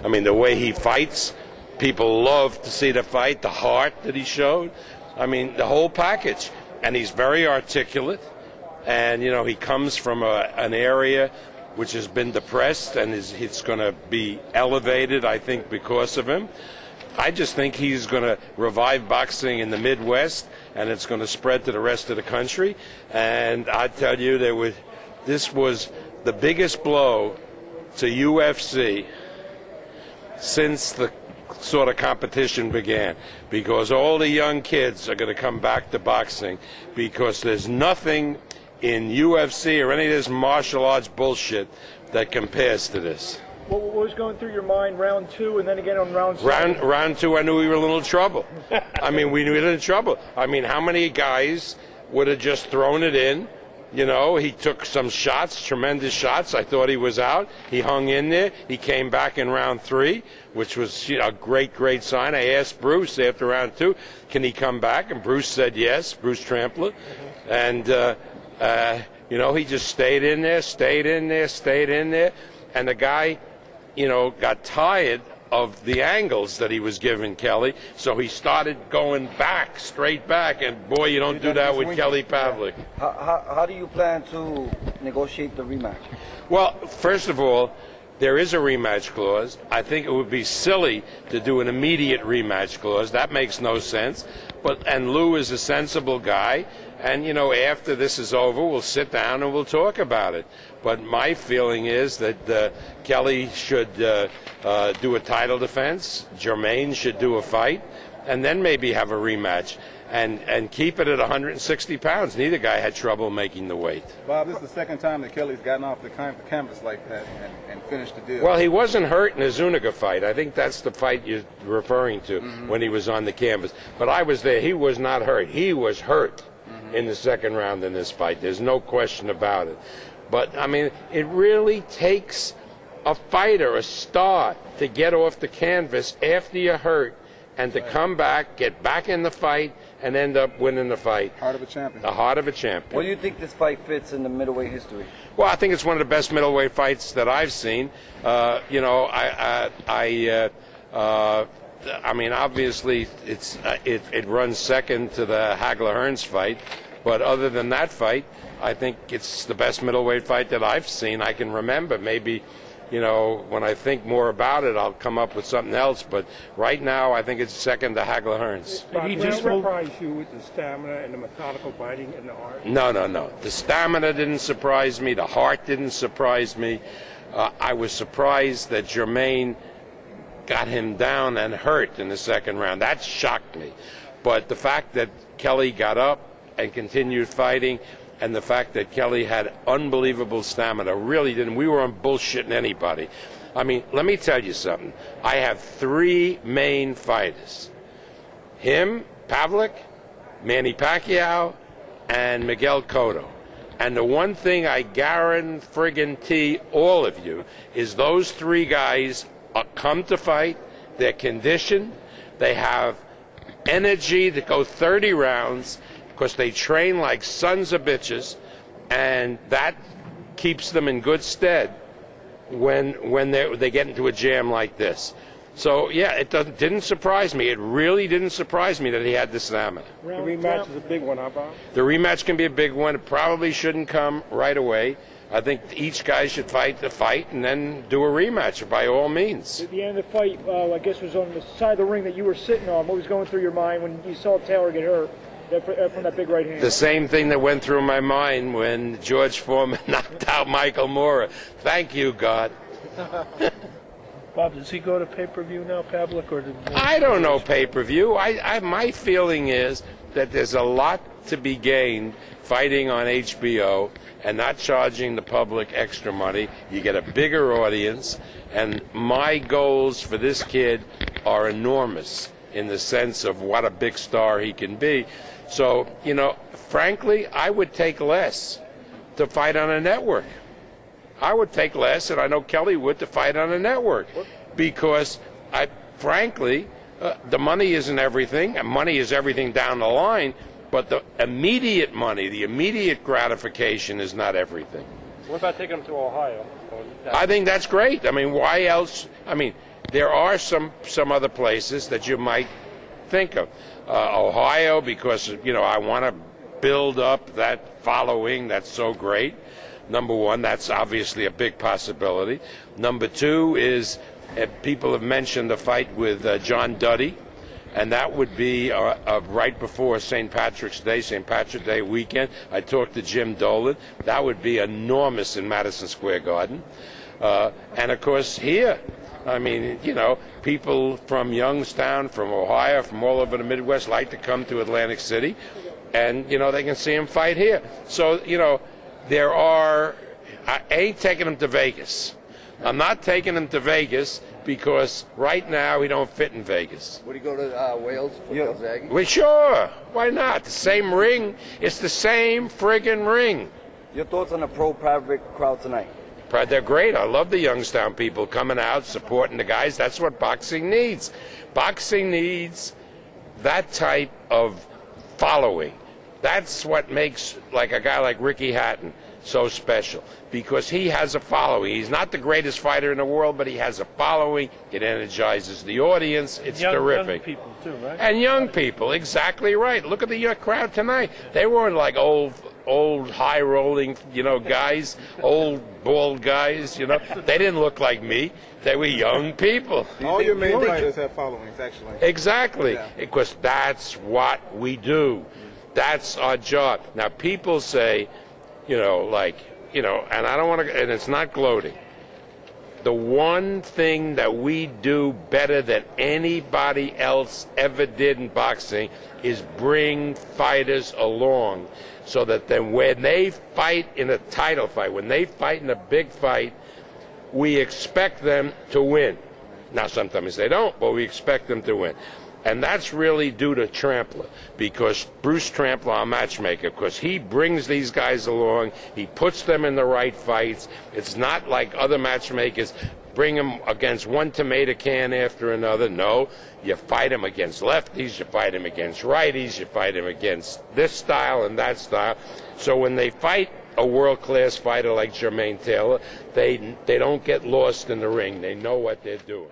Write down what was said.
I mean, the way he fights, people love to see the fight, the heart that he showed. I mean, the whole package. And he's very articulate. And, you know, he comes from an area which has been depressed, and it's going to be elevated, I think, because of him. I just think he's going to revive boxing in the Midwest, and it's going to spread to the rest of the country. And I tell you, this was the biggest blow to UFC since the sort of competition began, because all the young kids are going to come back to boxing, because there's nothing in UFC or any of this martial arts bullshit that compares to this. What was going through your mind round two, and then again on round two? Round two, I knew we were in a little trouble. I mean, we knew we were in trouble. I mean, how many guys would have just thrown it in? You know, he took some shots, tremendous shots. I thought he was out. He hung in there. He came back in round three, which was, you know, a great sign. I asked Bruce after round two, can he come back? And Bruce said yes, Bruce Trampler. And, you know, he just stayed in there. And the guy, you know, got tired of the angles that he was giving Kelly, so he started going back, straight back, and boy, you don't do that with Kelly Pavlik. How do you plan to negotiate the rematch? Well, first of all, there is a rematch clause. I think it would be silly to do an immediate rematch clause. That makes no sense. And Lou is a sensible guy, and, you know, after this is over, we'll sit down and we'll talk about it. But my feeling is that Kelly should do a title defense, Jermain should do a fight, and then maybe have a rematch. And keep it at 160 pounds. Neither guy had trouble making the weight. Bob, this is the second time that Kelly's gotten off the canvas like that and finished the deal. Well, he wasn't hurt in the Zuniga fight. I think that's the fight you're referring to, when he was on the canvas. But I was there. He was not hurt. He was hurt in the second round in this fight. There's no question about it. But, I mean, it really takes a fighter, a star, to get off the canvas after you're hurt and to come back, get back in the fight, and end up winning the fight. Heart of a champion. The heart of a champion. Where do you think this fight fits in the middleweight history? Well, I think it's one of the best middleweight fights that I've seen. You know, I mean, obviously, it runs second to the Hagler-Hearns fight, but other than that fight, I think it's the best middleweight fight that I've seen. I can remember. Maybe, you know, when I think more about it, I'll come up with something else. But right now, I think it's second to Hagler-Hearns. Did he just surprise you with the stamina and the methodical fighting and the heart? No. The stamina didn't surprise me. The heart didn't surprise me. I was surprised that Jermain got him down and hurt in the second round. That shocked me. But the fact that Kelly got up and continued fighting, and the fact that Kelly had unbelievable stamina, really didn't. We weren't bullshitting anybody. I mean, let me tell you something. I have three main fighters. Him, Pavlik, Manny Pacquiao, and Miguel Cotto. And the one thing I guarantee all of you is those three guys come to fight, they're conditioned, they have energy to go 30 rounds, because they train like sons of bitches, and that keeps them in good stead when they get into a jam like this. So, yeah, it didn't surprise me. It really didn't surprise me that he had the stamina. The rematch is a big one, huh, Bob? The rematch can be a big one. It probably shouldn't come right away. I think each guy should fight the fight and then do a rematch by all means. At the end of the fight, I guess, was on the side of the ring that you were sitting on. What was going through your mind when you saw Taylor get hurt from that big right hand? The same thing that went through my mind when George Foreman knocked out Michael Moorer. Thank you, God. Bob, does he go to pay-per-view now, Pavlik, or I don't know pay-per-view. My feeling is that there's a lot to be gained fighting on HBO and not charging the public extra money. You get a bigger audience, and my goals for this kid are enormous in the sense of what a big star he can be. So, you know, frankly, I would take less to fight on a network. I would take less, and I know Kelly would, to fight on a network, because frankly, the money isn't everything, and money is everything down the line, but the immediate money, the immediate gratification is not everything. What about taking them to Ohio? I think that's great. I mean, why else? I mean, there are some other places that you might think of. Ohio, because I want to build up that following that's so great. Number one, that's obviously a big possibility. Number two is people have mentioned the fight with John Duddy, and that would be right before St. Patrick's Day weekend. I talked to Jim Dolan. That would be enormous in Madison Square Garden. And of course here, I mean, people from Youngstown, from Ohio, from all over the Midwest like to come to Atlantic City, and they can see him fight here. So I ain't taking him to Vegas. I'm not taking him to Vegas because right now he don't fit in Vegas. Would he go to Wales for Gonzaga? Well, sure. Why not? The same ring. It's the same friggin' ring. Your thoughts on the pro-Pavlik crowd tonight? They're great. I love the Youngstown people coming out, supporting the guys. That's what boxing needs. Boxing needs that type of following. That's what makes a guy like Ricky Hatton so special, because he has a following. He's not the greatest fighter in the world, but he has a following. It energizes the audience. It's terrific. Young people too, right? And young people, exactly right. Look at the crowd tonight. They weren't like old high-rolling, guys, old bald guys. They didn't look like me. They were young people. All your main fighters have followings, actually. Exactly, Yeah. because that's what we do. That's our job. Now, people say, and I don't want to, and it's not gloating. The one thing that we do better than anybody else ever did in boxing is bring fighters along, so that then when they fight in a title fight, when they fight in a big fight, we expect them to win. Now, sometimes they don't, but we expect them to win. And that's really due to Trampler, because Bruce Trampler, our matchmaker, because he brings these guys along, he puts them in the right fights. It's not like other matchmakers bring them against one tomato can after another. No, you fight them against lefties, you fight them against righties, you fight them against this style and that style. So when they fight a world-class fighter like Jermain Taylor, they don't get lost in the ring. They know what they're doing.